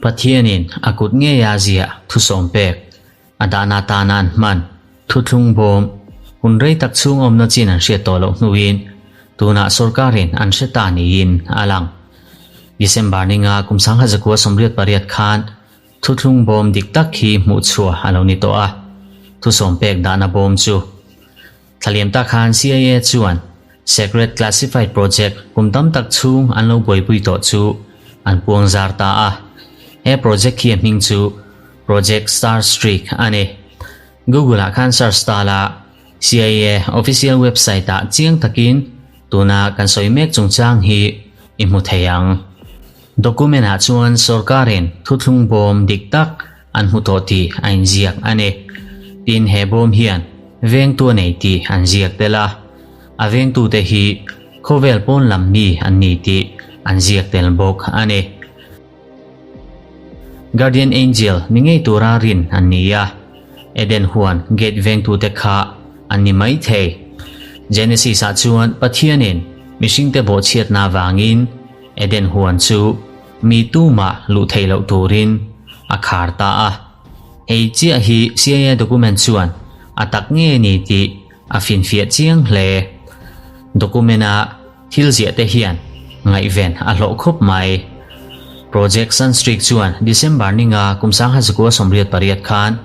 Pathianin akut nge yazia thu sompek adana tanan man thu thung bom hunrei tak chung om na chin an hriat tawlo hnuin tuna sarkarin an hreta niin alang December ninga kumsang hazakua somriat pariat khan thu thung bom dik tak hi mu chua alo ni to a thu sompek dana bom chu thaliam ta khan CIA chuan secret classified project kumtam tak chung an lo boipui to chu an puang zar ta a he project hi ming chu project Star Streak ane Google khan search ta la CIA official website ta chiang takin tuna kan soimek chungchang hi imu theyang document ha chuan sarkarin thuthung bom diktak an hutoti ain ziak ane tin he bom hian veng tu nei ti an ziak tela aveng tu te hi khovel pon lam mi an ni ti an ziak tel bok ane Guardian Angel ningei tura rin an niya Eden Huan gate veng tu te kha an ni mai thei Genesis a chuan pathianin mishing te bo chiat na wangin Eden Huan chu mi tu ma lu thei lo turin a khar ta a hei chi a hi CIA document chuan atak nge ni ti a fin fiat chiang hle document a thil zia te hian ngai ven a lo khop mai Project Sunstreak chuan December ninga kumsang hazakua somriat pariat khan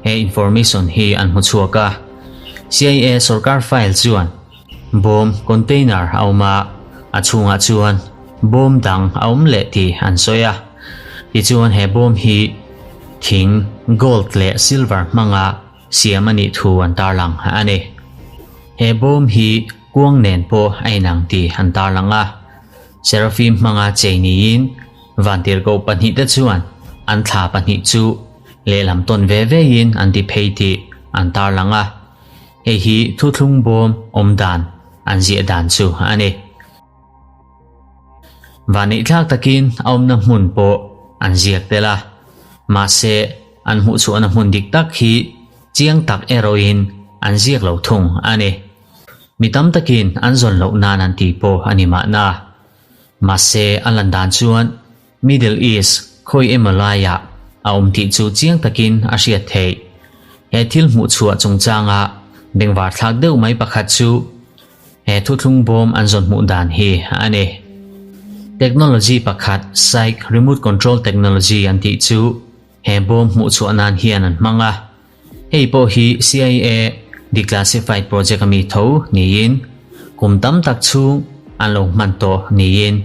he information hi an hu chuaka CIA sarkar file chuan bom container auma achunga chuan bom dang aum le ti an soya ti chuan he bom hi thing gold le silver manga siamani thu an tarlang ane he bom hi kuang nen po ainang ti an tarlanga seraphim manga cheiniin vantir go panhi te chuan an thla panhi chu le lam ton ve ve in an ti pheiti an tarlanga he hi thuthlung bom omdan an zia dan chu ane vani thak takin aumna hmun po an ziak tela ma se an hu chu an hmun dik tak hi chiang tak heroin an ziak lo thung ane mitam takin an zon lo nan an ti po anima na ma se an lan dan chuan Middle East khoi Emalaya aum ti chu chiang takin a hriat thei he thil mu chua chungchanga bengwar thak deuh mai pakhat chu he thuthlung bom an zon mu dan hi ane technology pakhat psych remote control technology an ti chu he bom mu chu anan hian an manga hei po hi CIA declassified project ami tho niin kumtam tak chung an lo man to niin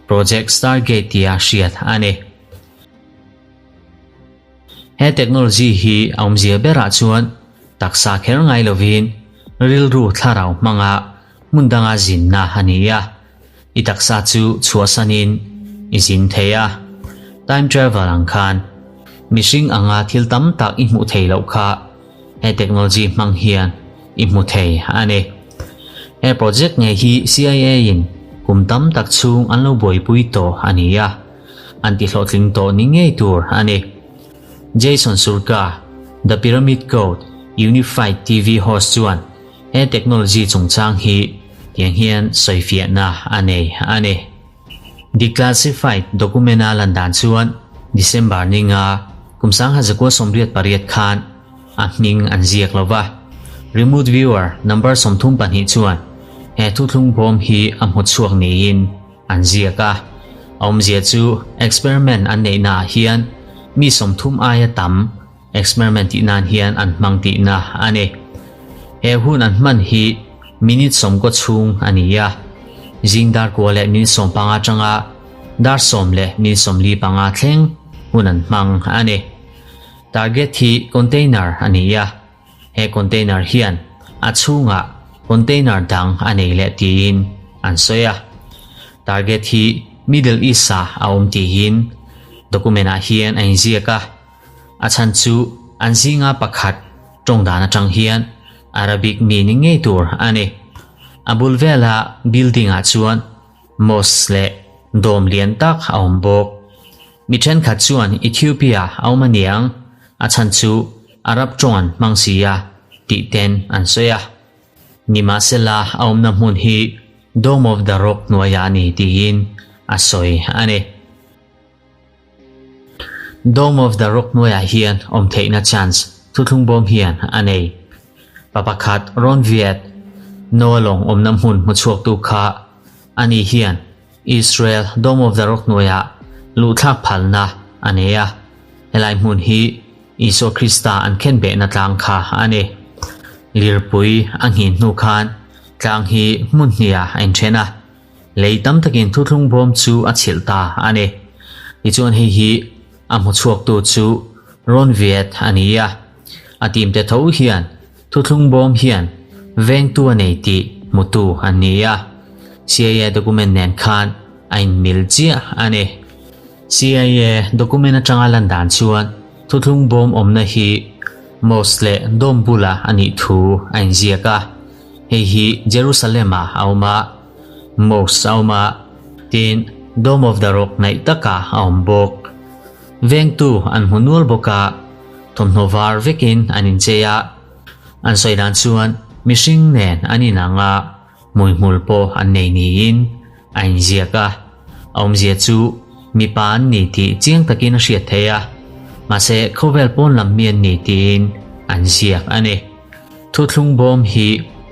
Project Stargate tia hriat ane he technology hi aumzia bera chuan taksa kher ngai lovin ril ru tharau manga mundanga zinna hania I taksa chu chuasanin izin theya time travel ang khan mishing anga thil tam tak I mu thei lo kha he technology mang hian I mu thei ane he project nge hi CIA in kumtam tak chung an lo boipui to ania anti hlotling to ningei tur ane Jason Surka The Pyramid Code Unified TV host chuan he technology chungchang hi tiang hian soifia na ane declassified document a landan chuan December ninga kumsang hazakua somriat pariat khan ahning an ziak lova remote viewer number somthum panhi chuan he thuthlung bom hi amhut chuak niin an ziaka aum zia chu experiment an nei na hian mi somthum aya tam experiment ti nan hian an mang ti na ane he hun an man hi minute som ko chung ania jingdar ko le min som panga changa dar som le min som li panga thleng hun an mang ane target hi container ania he container hian achunga container dang anei le tin an soya target hi Middle East a aum ti hin document a hian ain ziaka achan chu an zinga pakhat tongdana chang hian Arabic meaning ngei tur ane abul vela building a chuan mosque le dom lian tak aum bok mi then khat chuan Ethiopia aumaniang achan chu Arab chon mangsia ti ten an soya Nimasela aum na mun hi Dome of the Rock nuaya ni tiin asoi ani Dome of the Rock noya hian om theina chance thuthung bom hian anei papakhat ron viet no long om nam hun muchuak tu kha ani hian Israel Dome of the Rock noya lu thak phalna aneya helai mun hi Iso Krista an khen be na tlang kha ani lirpui anghin nu khan tlang hi mun hnia ein thena leitam takin thuthung bom chu a chilta ani ichuan hi amu chuak tu chu ron viet ania atim te tho hian thuthung bom hian veng tu nei ti mutu ania CIA document nen khan ain miljia ani CIA document atanga landan chuan thuthung bom omna hi mosle dom bula ani thu ain ziaka hi Jerusalema auma mos auma tin Dome of the Rock nei taka aumbok veng tu an hunul boka thomnovar vekin anin cheya an soidan chuan mishing nen ani nanga muimul po an nei niin ain ziaka aum zia chu mi pan ni ti chiang takin a hriat theya mase khovel pon lam mian ni tin an ziak ani thuthung bom hi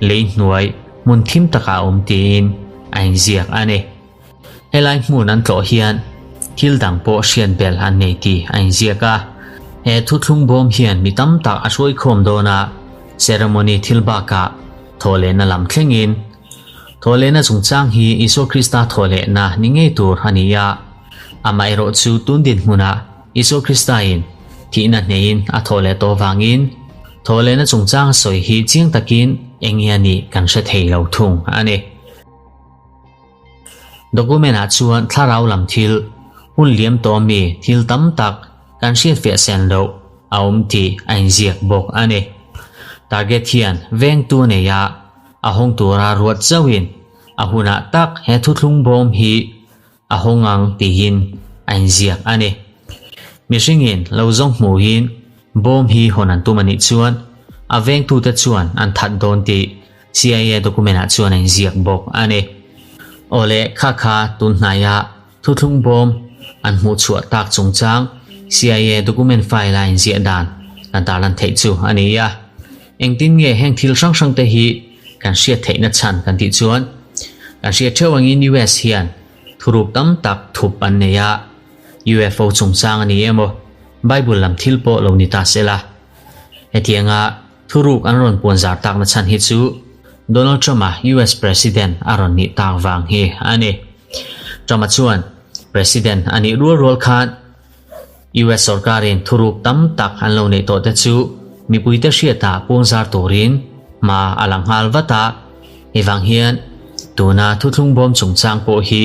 leihnuai mun thim taka tin ain ziak ani helai mun an tlo hian thil dang po hrian bel an nei ti ain ziaka he thuthung bom hian mi tam tak a hroi khom dona ceremony thilba ka thole na lam thlengin thole na chungchang hi Iso Krista thole na ningei tur hania amai ro chu tundin hmuna Iso Krista in thi na nein a thole to wangin thole na chungchang soi hi chiang takin engiani kan hre thei lo thung ani document a chuan tharau lam thil hun liam to mi thil tam tak kan hriat fe sen lo aum ti ain ziak bok ani target hian veng tu neya ahong tura ruat zawin ahuna tak he thuthung bom hi ahongang tihin ain ziak ani mishingin lo zong mu hin bom hi honan tumani chuan aveng tu ta chuan an that don ti CIA document a chuan ain ziak bok ani ole kha tun hnaya thuthung bom an mu chuwa tak chungchang CIA document file ain zia dan an dalan thei chu ania engtin nge heng thil sang sang te hi kan hriat theina chan kan ti chuan kan hriat thewangin US hian thurup tam tak thup an neya UFO chungchang ani emo Bible lam thil po lo ni ta sela hetianga thuruk an ron pon zar tak na chan hi chu Donald Trump US president aron ni tak wang hi ani Trump chuan president ani rol khan US sarkarin thurup tam tak an lo nei to te chu mi puite hriata pongzar turin ma alang hal wata ewang hian tuna thuthung bom chungchang po hi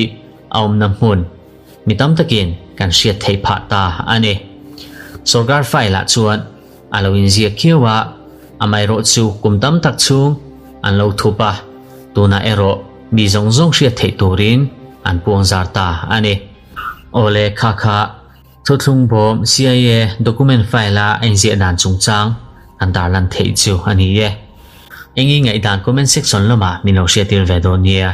aum nam hun mitam takin kan hriat thei pha ta ani sarkar faila chuan alawin zia khiwa amai ro chu kumtam tak chung an lo thupa tuna ero mi zong zong hriat thei turin an pongzar ta ani ole kha thuthung bom CIA document file ain zia dan chungchang an darlan thei chu ani ye engi ngai dan comment section lama mino hriatir ve do nia